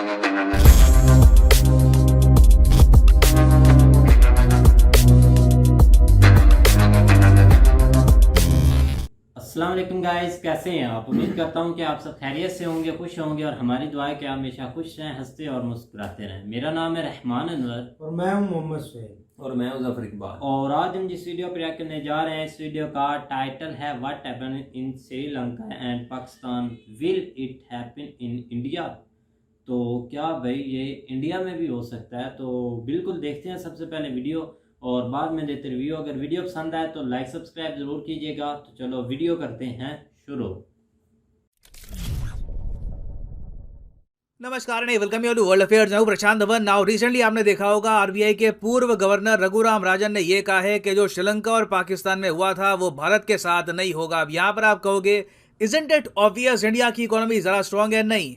अस्सलाम वालेकुम गाइस, कैसे हैं आप? उम्मीद करता हूं कि आप सब खैरियत से होंगे, खुश होंगे और हमारी दुआ है कि आप हमेशा खुश रहें, हंसते और मुस्कुराते रहें। मेरा नाम है रहमान अनवर और मैं हूं मोहम्मद सुहेल। और मैं हूं जफर इकबाल। और आज हम जिस वीडियो पर रिएक्ट करने जा रहे हैं, इस वीडियो का टाइटल है what happened in Sri Lanka and Pakistan, will it happen in India. तो क्या भाई ये इंडिया में भी हो सकता है? तो बिल्कुल देखते हैं सबसे पहले वीडियो और बाद में देते रिव्यू। अगर वीडियो पसंद आए तो लाइक सब्सक्राइब ज़रूर कीजिएगा। तो चलो वीडियो करते हैं शुरू। नमस्कार नहीं welcome you to world affairs. मैं हूं प्रशांत धवन। नाउ रिसेंटली आपने देखा होगा आरबीआई के पूर्व गवर्नर रघुराम राजन ने यह कहा है कि जो श्रीलंका और पाकिस्तान में हुआ था वो भारत के साथ नहीं होगा। अब यहां पर आप कहोगे इजंट इट ऑब्वियस, इंडिया की इकोनॉमी ज़रा स्ट्रांग है? नहीं,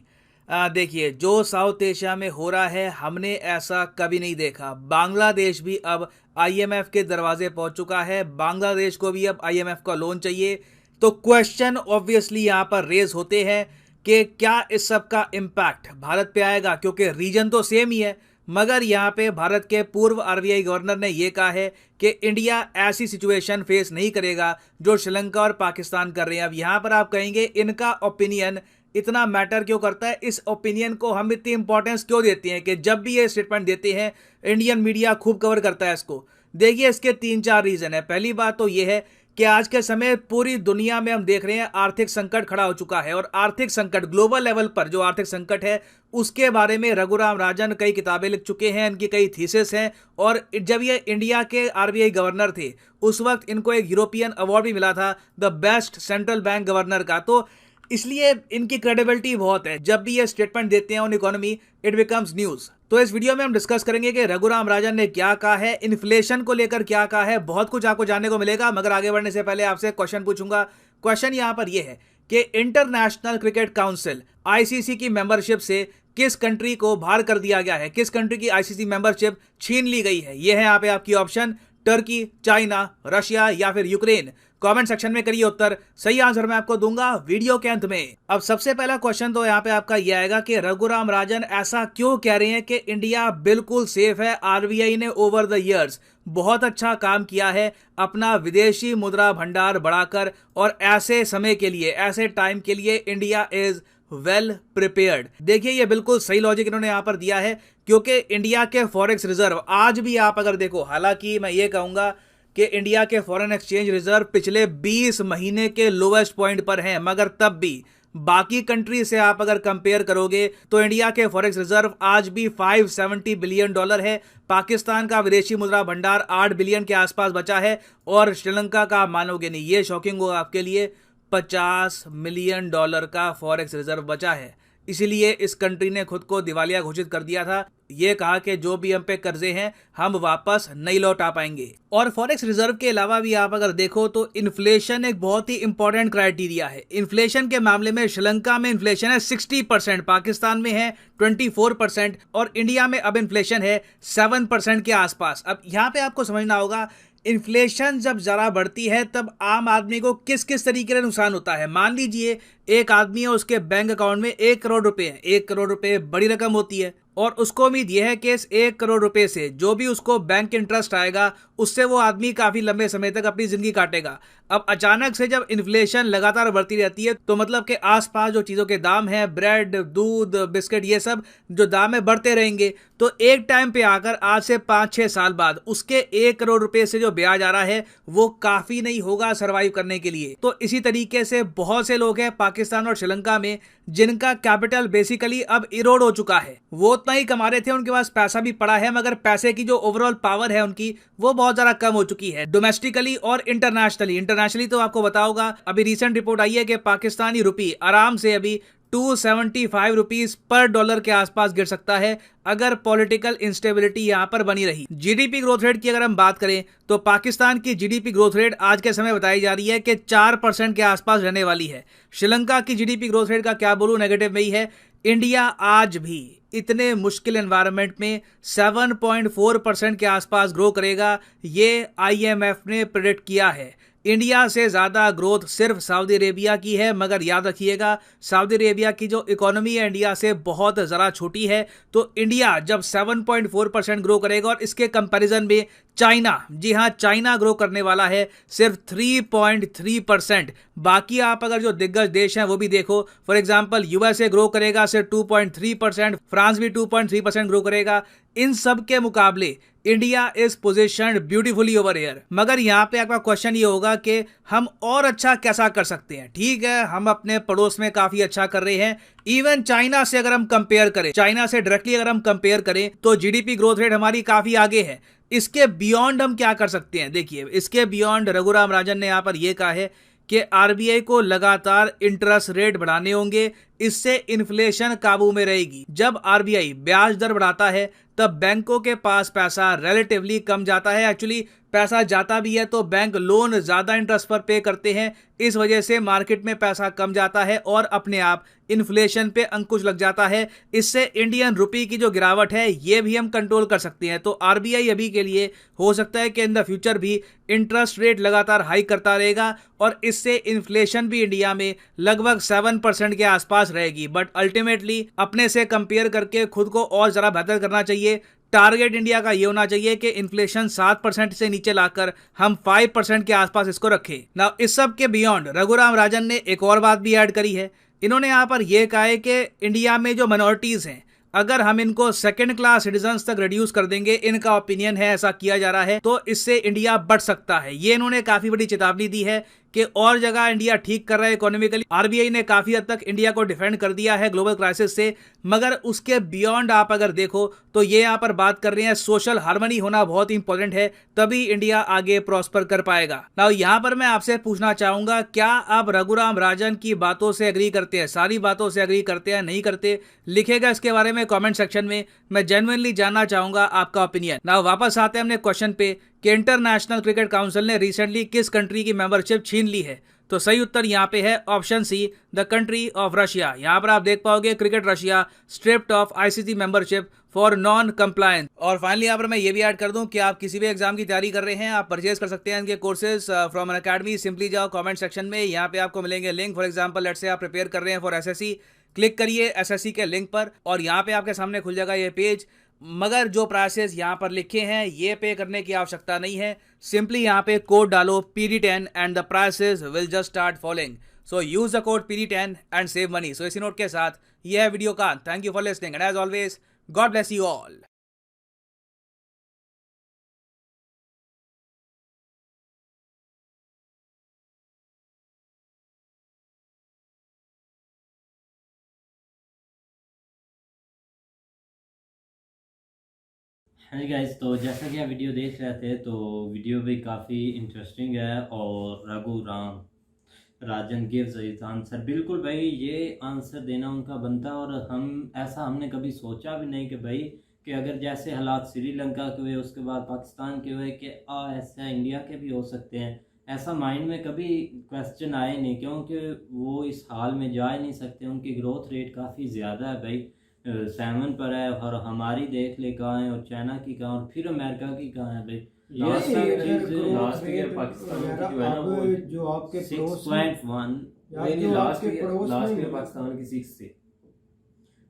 देखिए जो साउथ एशिया में हो रहा है हमने ऐसा कभी नहीं देखा। बांग्लादेश भी अब आईएमएफ के दरवाजे पहुंच चुका है, बांग्लादेश को भी अब आईएमएफ का लोन चाहिए। तो क्वेश्चन ऑब्वियसली यहाँ पर रेज होते हैं कि क्या इस सब का इम्पैक्ट भारत पे आएगा, क्योंकि रीजन तो सेम ही है। मगर यहाँ पे भारत के पूर्व आरबीआई गवर्नर ने यह कहा है कि इंडिया ऐसी सिचुएशन फेस नहीं करेगा जो श्रीलंका और पाकिस्तान कर रहे हैं। अब यहाँ पर आप कहेंगे इनका ओपिनियन इतना मैटर क्यों करता है, इस ओपिनियन को हम इतनी इंपॉर्टेंस क्यों देते हैं कि जब भी ये स्टेटमेंट देते हैं इंडियन मीडिया खूब कवर करता है इसको। देखिए इसके 3-4 रीजन है। पहली बात तो ये है कि आज के समय पूरी दुनिया में हम देख रहे हैं आर्थिक संकट खड़ा हो चुका है, और आर्थिक संकट ग्लोबल लेवल पर जो आर्थिक संकट है उसके बारे में रघुराम राजन कई किताबें लिख चुके हैं, इनकी कई थीसिस हैं। और जब ये इंडिया के आरबीआई गवर्नर थे उस वक्त इनको एक यूरोपियन अवार्ड भी मिला था the best central bank governor का। तो इसलिए इनकी क्रेडिबिलिटी बहुत है। जब भी ये स्टेटमेंट देते हैं on economy it becomes news. तो इस वीडियो में हम डिस्कस करेंगे कि रघुराम राजन ने क्या कहा है, इन्फ्लेशन को लेकर क्या कहा है, बहुत कुछ आपको जानने को मिलेगा। मगर आगे बढ़ने से पहले आपसे क्वेश्चन पूछूंगा। क्वेश्चन यहां पर यह है कि इंटरनेशनल क्रिकेट काउंसिल आईसीसी की मेंबरशिप से किस कंट्री को बाहर कर दिया गया है, किस कंट्री की आईसीसी मेंबरशिप छीन ली गई है? यह है यहाँ पे आपकी ऑप्शन, टर्की, चाइना, रशिया या फिर यूक्रेन। कमेंट सेक्शन में करिए उत्तर, सही आंसर मैं आपको दूंगा वीडियो के अंत में। अब सबसे पहला क्वेश्चन तो यहाँ पे आपका यह आएगा कि रघुराम राजन ऐसा क्यों कह रहे हैं कि इंडिया बिल्कुल सेफ है। आरबीआई ने ओवर द इयर्स बहुत अच्छा काम किया है अपना विदेशी मुद्रा भंडार बढ़ाकर, और ऐसे समय के लिए, ऐसे टाइम के लिए इंडिया इज वेल प्रिपेयर्ड। देखिए ये बिल्कुल सही लॉजिक इन्होंने यहां पर दिया है, क्योंकि इंडिया के फॉरेक्स रिजर्व आज भी आप अगर देखो, हालांकि मैं ये कहूंगा कि इंडिया के फॉरेन एक्सचेंज रिजर्व पिछले 20 महीने के लोवेस्ट पॉइंट पर हैं, मगर तब भी बाकी कंट्री से आप अगर कंपेयर करोगे तो इंडिया के फॉरेक्स रिजर्व आज भी $570 बिलियन है। पाकिस्तान का विदेशी मुद्रा भंडार 8 बिलियन के आसपास बचा है, और श्रीलंका का मानोगे नहीं, ये शॉकिंग होगा आपके लिए, $50 मिलियन का फॉरेक्स रिजर्व बचा है। इसीलिए इस कंट्री ने खुद को दिवालिया घोषित कर दिया था। ये कहा कि जो भी हम पे कर्जे हैं हम वापस नहीं लौटा पाएंगे। और फॉरेक्स रिजर्व के अलावा भी आप अगर देखो तो इन्फ्लेशन एक बहुत ही इंपॉर्टेंट क्राइटेरिया है। इन्फ्लेशन के मामले में श्रीलंका में इन्फ्लेशन है 60%, पाकिस्तान में है 24% और इंडिया में अब इन्फ्लेशन है 7% के आसपास। अब यहाँ पे आपको समझना होगा इन्फ्लेशन जब जरा बढ़ती है तब आम आदमी को किस किस तरीके से नुकसान होता है। मान लीजिए एक आदमी है, उसके बैंक अकाउंट में 1 करोड़ रुपए है। 1 करोड़ रुपए बड़ी रकम होती है, और उसको उम्मीद यह है कि इस 1 करोड़ रुपए से जो भी उसको बैंक इंटरेस्ट आएगा उससे वो आदमी काफी लंबे समय तक अपनी जिंदगी काटेगा। अब अचानक से जब इन्फ्लेशन लगातार बढ़ती रहती है तो मतलब कि आसपास जो चीजों के दाम है, ब्रेड, दूध, बिस्किट, ये सब जो दाम है बढ़ते रहेंगे। तो एक टाइम पे आकर आज से 5-6 साल बाद उसके 1 करोड़ रुपए से जो ब्याज आ रहा है वो काफी नहीं होगा सरवाइव करने के लिए। तो इसी तरीके से बहुत से लोग हैं पाकिस्तान और श्रीलंका में जिनका कैपिटल बेसिकली अब इरोड हो चुका है। वो उतना ही कमा रहे थे, उनके पास पैसा भी पड़ा है, मगर पैसे की जो ओवरऑल पावर है उनकी वो बहुत ज्यादा कम हो चुकी है, डोमेस्टिकली और इंटरनेशनली तो आपको बताओगा अभी रिसेंट रिपोर्ट आई है कि पाकिस्तानी रुपी आराम से अभी 275 रुपीज पर डॉलर के आसपास गिर सकता है अगर पॉलिटिकल इंस्टेबिलिटी यहां पर बनी रही। जीडीपी ग्रोथ रेट की अगर हम बात करें तो पाकिस्तान की जीडीपी ग्रोथ रेट आज के समय बताई जा रही है कि 4% के आसपास रहने वाली है। श्रीलंका की जीडीपी ग्रोथ रेट का क्या बोलूं, नेगेटिव में ही है। इंडिया आज भी इतने मुश्किल एनवायरनमेंट में 7.4% के आसपास ग्रो करेगा, ये आईएमएफ ने प्रेडिक्ट किया है। इंडिया से ज़्यादा ग्रोथ सिर्फ सऊदी अरेबिया की है, मगर याद रखिएगा सऊदी अरेबिया की जो इकोनॉमी है इंडिया से बहुत ज़रा छोटी है। तो इंडिया जब 7.4% ग्रो करेगा और इसके कंपैरिजन में चाइना, जी हाँ चाइना ग्रो करने वाला है सिर्फ 3.3%। बाकी आप अगर जो दिग्गज देश हैं वो भी देखो, फॉर एग्जांपल यूएसए ग्रो करेगा सिर्फ 2.3%, फ्रांस भी 2.3% ग्रो करेगा। इन सब के मुकाबले India is positioned beautifully over air. मगर यहाँ पे आपका क्वेश्चन ये होगा कि हम और अच्छा कैसा कर सकते हैं। ठीक है, हम अपने पड़ोस में काफी अच्छा कर रहे हैं, इवन चाइना से अगर हम कंपेयर करें, चाइना से डायरेक्टली अगर हम कंपेयर करें तो जीडीपी ग्रोथ रेट हमारी काफी आगे है। इसके बियॉन्ड हम क्या कर सकते हैं, देखिए इसके बियॉन्ड रघुराम राजन ने यहां पर यह कहा है कि आरबीआई को लगातार इंटरेस्ट रेट बढ़ाने होंगे, इससे इन्फ्लेशन काबू में रहेगी। जब आरबीआई ब्याज दर बढ़ाता है तब बैंकों के पास पैसा रिलेटिवली कम जाता है। एक्चुअली पैसा जाता भी है तो बैंक लोन ज्यादा इंटरेस्ट पर पे करते हैं, इस वजह से मार्केट में पैसा कम जाता है और अपने आप इन्फ्लेशन पे अंकुश लग जाता है। इससे इंडियन रुपी की जो गिरावट है ये भी हम कंट्रोल कर सकते हैं। तो आरबीआई अभी के लिए हो सकता है कि इन द फ्यूचर भी इंटरेस्ट रेट लगातार हाई करता रहेगा और इससे इन्फ्लेशन भी इंडिया में लगभग 7% के आसपास रहेगी। बट अल्टीमेटली अपने से कंपेयर करके खुद को और जरा बेहतर करना चाहिए। टारगेट इंडिया का ये होना चाहिए कि इन्फ्लेशन 7% से नीचे लाकर हम 5% के आसपास इसको रखें। ना इस सब के बियॉन्ड रघुराम राजन ने एक और बात भी ऐड करी है। इन्होंने यहाँ पर यह कहा है कि इंडिया में जो माइनॉरिटीज हैं अगर हम इनको सेकंड क्लास सिटीजन्स तक रिड्यूस कर देंगे, इनका ओपिनियन है ऐसा किया जा रहा है, तो इससे इंडिया बढ़ सकता है। ये इन्होंने काफी बड़ी चेतावनी दी है कि और जगह इंडिया ठीक कर रहा है इकोनॉमिकली। आरबीआई ने काफी हद तक इंडिया को डिफेंड कर दिया है ग्लोबल क्राइसिस से, मगर उसके बियॉन्ड आप अगर देखो तो ये यहाँ पर बात कर रहे हैं सोशल हार्मनी होना बहुत इंपॉर्टेंट है, तभी इंडिया आगे प्रॉस्पर कर पाएगा। नाउ यहाँ पर मैं आपसे पूछना चाहूंगा, क्या आप रघुराम राजन की बातों से एग्री करते हैं, सारी बातों से एग्री करते हैं, नहीं करते? लिखेगा इसके बारे में कमेंट सेक्शन में, मैं जेन्युइनली जानना चाहूंगा आपका ओपिनियन। नाउ वापस आते हैं अपने क्वेश्चन पे कि इंटरनेशनल क्रिकेट काउंसिल ने रिसेंटली किस कंट्री की मेंबरशिप छीन ली है? तो सही उत्तर यहाँ पे है option C, the country of Russia. यहाँ पर आप देख पाओगे cricket Russia stripped of ICC membership for non compliance. और फाइनली यहाँ पर मैं ये भी ऐड कर दूं कि आप किसी भी एग्जाम की तैयारी कर रहे हैं, आप परचेज कर सकते हैं इनके courses from an academy. Simply जाओ कमेंट सेक्शन में, यहाँ पे आपको मिलेंगे link. For example let's say आप प्रिपेयर कर रहे हैं फॉर एसएससी, क्लिक करिए एसएससी के लिंक पर और यहाँ पे आपके सामने खुल जाएगा ये पेज। मगर जो प्राइसेस यहाँ पर लिखे हैं ये पे करने की आवश्यकता नहीं है, सिंपली यहाँ पे कोड डालो PD10 and the prices will just start following. So use the code PD10 and save money. So इसी नोट के साथ ये है वीडियो का। Thank you for listening and as always God bless you all. हाँ guys, तो जैसा कि आप वीडियो देख रहे थे तो वीडियो भी काफ़ी इंटरेस्टिंग है और रघु राम राजन गिव्स इज आंसर। बिल्कुल भाई, ये आंसर देना उनका बनता है और हमने कभी सोचा भी नहीं कि भाई कि अगर जैसे हालात श्रीलंका के हुए, उसके बाद पाकिस्तान के हुए, कि ऐसा इंडिया के भी हो सकते हैं। ऐसा माइंड में कभी क्वेश्चन आए नहीं, क्योंकि वो इस हाल में जा ही नहीं सकते। उनकी ग्रोथ रेट काफ़ी ज़्यादा है भाई, 7 पर है। और हमारी देख ले कहाँ है, और चाइना की कहाँ, और फिर अमेरिका की कहाँ है भाई। ये सब चीज़ लास्ट ईयर पाकिस्तान की जो है ना वो जो आपके 6.1। लास्ट ईयर पाकिस्तान की 6 से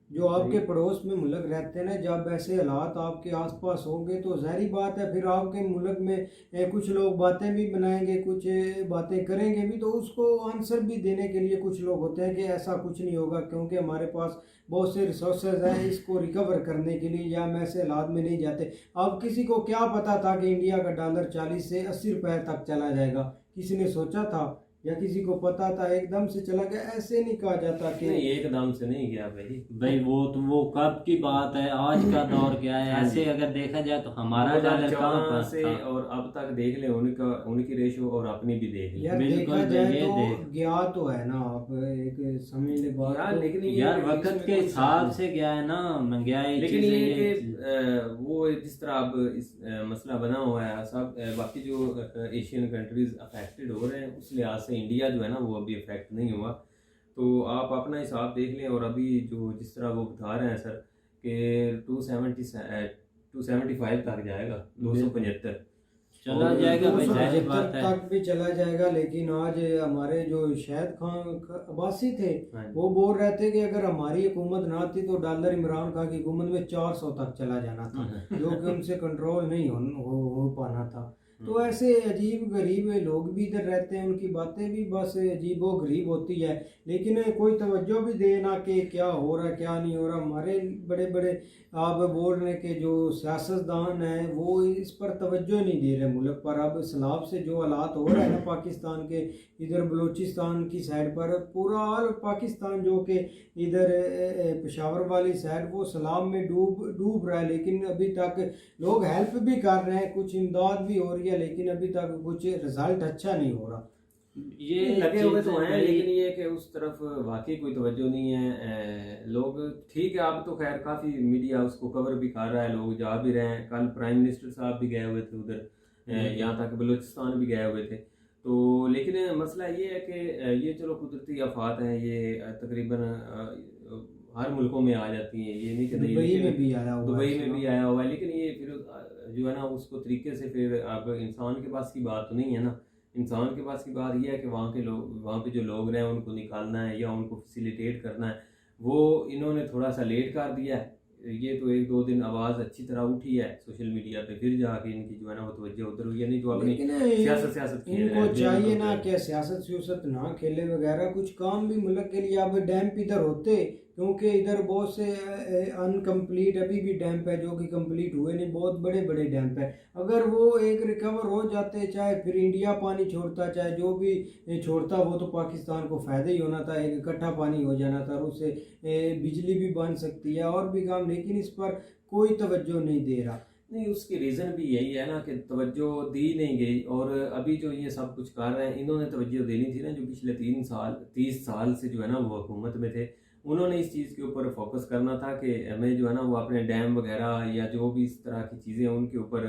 जो आपके पड़ोस में मुल्क रहते हैं ना, जब ऐसे हालात आपके आसपास होंगे तो जाहिर बात है फिर आपके मुल्क में कुछ लोग बातें भी बनाएंगे, कुछ बातें करेंगे भी, तो उसको आंसर भी देने के लिए कुछ लोग होते हैं कि ऐसा कुछ नहीं होगा क्योंकि हमारे पास बहुत से रिसोर्सेज हैं इसको रिकवर करने के लिए, या हम ऐसे हालात में नहीं जाते। अब किसी को क्या पता था कि इंडिया का डॉलर 40 से 80 रुपए तक चला जाएगा? किसी ने सोचा था या किसी को पता था? एकदम से चला गया, ऐसे नहीं कहा जाता कि नहीं, एकदम से नहीं गया भाई। वो कब की बात है, आज का दौर क्या है। ऐसे अगर देखा जाए तो हमारा डॉलर कहाँ पर से था। और अब तक देख ले उनकी रेशो और अपनी भी देख ले। यार बिल्कुल देखा जाए ये तो देख। गया तो है ना, आप एक समझ ले बात यार तो। लेकिन यार ये वक्त इसमें के कोई हिसाब से गया है ना, महंगाई लेकिन चीजें ये कि वो जिस तरह अब इस मसला बना हुआ है सब, बाकी जो एशियन कंट्रीज अफेक्टेड हो रहे हैं उस लिहाज से इंडिया जो है ना वो अभी अफेक्ट नहीं हुआ। तो आप अपना हिसाब देख लें। और अभी जो जिस तरह वो बता रहे हैं सर कि 275 तक जाएगा, 275। चला और जाएगा भाई, 275 जाहिर बात है। तक भी चला जाएगा। लेकिन आज हमारे जो शाहिद खान अब्बासी थे हाँ जी। वो बोल रहे थे कि अगर हमारी हुकूमत ना थी तो डॉलर इमरान खान की हुकूमत में 400 तक चला जाना था, जो कि उनसे कंट्रोल नहीं हो पाना था। तो ऐसे अजीब गरीब लोग भी इधर रहते हैं, उनकी बातें भी बस अजीब व गरीब होती है, लेकिन कोई तवज्जो भी देना कि क्या हो रहा है क्या नहीं हो रहा। हमारे बड़े बड़े आप बोल रहे हैं कि जो सियासतदान हैं वो इस पर तवज्जो नहीं दे रहे मुल्क पर। अब सैलाब से जो हालात हो रहे हैं ना पाकिस्तान के, इधर बलूचिस्तान की साइड पर पूरा ऑल पाकिस्तान जो कि इधर पेशावर वाली साइड वो सैलाब में डूब रहा है, लेकिन अभी तक लोग हेल्प भी कर रहे हैं, कुछ इमदाद भी हो रही है, लेकिन अभी तक कुछ रिजल्ट अच्छा नहीं हो रहा। ये लगे हुए तो हैं, लेकिन ये कि उस तरफ वाकई कोई तवज्जो नहीं है। लोग ठीक है, अब तो खैर काफ़ी मीडिया उसको कवर भी कर रहा है, लोग जा भी रहे हैं। कल प्राइम मिनिस्टर साहब भी गए हुए थे उधर, यहाँ तक बलूचिस्तान भी गए हुए थे। तो लेकिन मसला ये है कि ये चलो कुदरती आफात हैं, ये तकरीबन हर मुल्कों में आ जाती हैं, ये नहीं कि नहीं, दुबई में भी आया हुआ है, दुबई में भी आया हुआ है। लेकिन ये फिर जो है ना उसको तरीके से फिर अब इंसान के पास की बात तो नहीं है ना। इंसान के पास की बात यह है कि वहाँ के लोग, वहाँ पे जो लोग रहे हैं उनको निकालना है या उनको फैसिलिटेट करना है, वो इन्होंने थोड़ा सा लेट कर दिया है। ये तो 1-2 दिन आवाज़ अच्छी तरह उठी है सोशल मीडिया पे, फिर जाके इनकी जो है ना वो तवज्जो उधर हुई है, नहीं तो अपनी सियासत खेल रहे इनको हैं। चाहिए ना कि सियासत ना खेले वगैरह, कुछ काम भी मुल्क के लिए। अब डैम इधर होते, क्योंकि इधर बहुत से अनकम्प्लीट अभी भी डैम्प है जो कि कंप्लीट हुए नहीं, बहुत बड़े बड़े डैम्प है। अगर वो एक रिकवर हो जाते, चाहे फिर इंडिया पानी छोड़ता चाहे जो भी छोड़ता, वो तो पाकिस्तान को फ़ायदा ही होना था, एक इकट्ठा पानी हो जाना था और उससे बिजली भी बन सकती है और भी काम, लेकिन इस पर कोई तवज्जो नहीं दे रहा। नहीं, उसकी रीज़न भी यही है ना कि तवज्जो दी नहीं गई। और अभी जो ये सब कुछ कर रहे हैं, इन्होंने तवज्जो देनी थी ना, जो पिछले 30 साल से जो है ना वो हुकूमत में थे, उन्होंने इस चीज़ के ऊपर फोकस करना था कि हमें जो है ना वो अपने डैम वगैरह या जो भी इस तरह की चीज़ें हैं उनके ऊपर।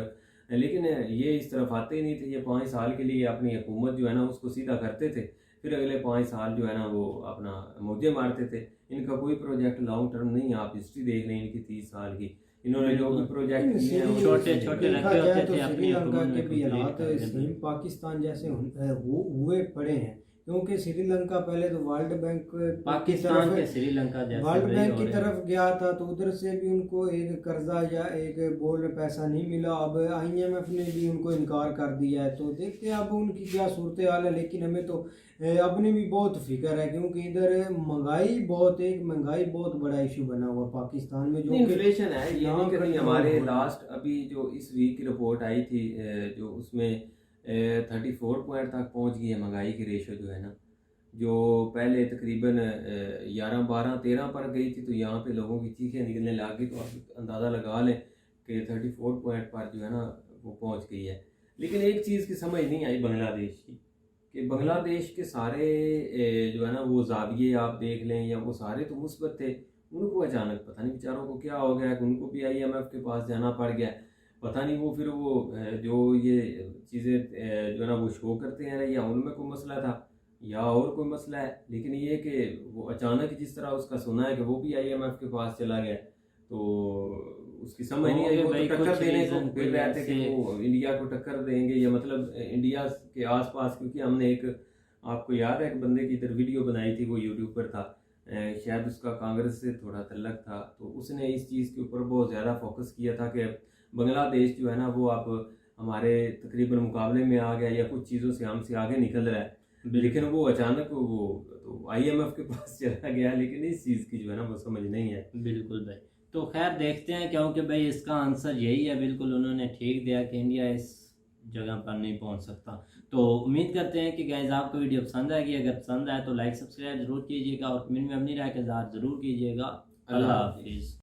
लेकिन ये इस तरफ आते ही नहीं थे। ये 5 साल के लिए अपनी हुकूमत जो है ना उसको सीधा करते थे, फिर अगले 5 साल जो है ना वो अपना मौजे मारते थे। इनका कोई प्रोजेक्ट लॉन्ग टर्म नहीं है। आप हिस्ट्री देख लें इनकी 30 साल की, इन्होंने जो भी प्रोजेक्ट किए हैं छोटे छोटे देखा रखे जाए होते तो थे अपनी श्रीलंका हुकूमत के में भी complete हालात कर देते। सेम पाकिस्तान जैसे हुए पड़े हैं, क्योंकि श्रीलंका पहले तो वर्ल्ड बैंक पाकिस्तान के श्रीलंका जैसे वर्ल्ड वही बैंक हो की रहे हैं। तरफ गया था तो उधर से भी उनको एक कर्जा या एक बोल पैसा नहीं मिला। अब IMF ने भी उनको इनकार कर दिया है, तो देखते हैं अब उनकी क्या सूरत हाल है। लेकिन हमें तो अपनी भी बहुत फिक्र है, क्योंकि इधर महंगाई बहुत बड़ा इशू बना हुआ पाकिस्तान में, जो इन्फ्लेशन है। ये नहीं कि नहीं, हमारे कंट्रोल लास्ट अभी जो इस वीक की रिपोर्ट आई थी, जो उसमें 34 पॉइंट तक पहुंच गई है महंगाई की रेशो जो है ना, जो पहले तकरीबन 11, 12, 13 पर गई थी, तो यहाँ पे लोगों की चीखें निकलने लग गई। तो आप अंदाज़ा लगा लें कि 34 पॉइंट पर जो है ना वो पहुँच गई है। लेकिन एक चीज़ की समझ नहीं आई बांग्लादेश की, कि बांग्लादेश के सारे जो है ना वो जाविये आप देख लें या वो सारे तो मुस्बत थे, उनको अचानक पता नहीं बेचारों को क्या हो गया कि उनको भी IMF के पास जाना पड़ गया। पता नहीं वो फिर वो जो ये चीज़ें जो है ना वो शो करते हैं या उनमें कोई मसला था या और कोई मसला है। लेकिन ये कि वो अचानक जिस तरह उसका सुना है कि वो भी IMF के पास चला गया, तो उसकी समझ नहीं आई। वो तो टक्कर देने को फिर रहे थे कि वो इंडिया को टक्कर देंगे, या मतलब इंडिया के आसपास। क्योंकि हमने एक, आपको याद है एक बंदे की इधर वीडियो बनाई थी, वो यूट्यूब पर था, शायद उसका कांग्रेस से थोड़ा तल्लक था, तो उसने इस चीज़ के ऊपर बहुत ज़्यादा फोकस किया था कि बांग्लादेश जो है ना वो अब हमारे तकरीबन मुकाबले में आ गया या कुछ चीज़ों से हमसे आगे निकल रहा है। लेकिन वो अचानक वो तो IMF के पास चला गया। लेकिन इस चीज़ की जो है ना वो समझ नहीं है। बिल्कुल भाई, तो खैर देखते हैं, क्योंकि भाई इसका आंसर यही है, बिल्कुल उन्होंने ठीक दिया कि इंडिया इस जगह पर नहीं पहुंच सकता। तो उम्मीद करते हैं कि गाइस आपको वीडियो पसंद आएगी। अगर पसंद आए तो लाइक सब्सक्राइब जरूर कीजिएगा और कमेंट में अपनी राय का इज़हार जरूर कीजिएगा। अल्लाह हाफिज़।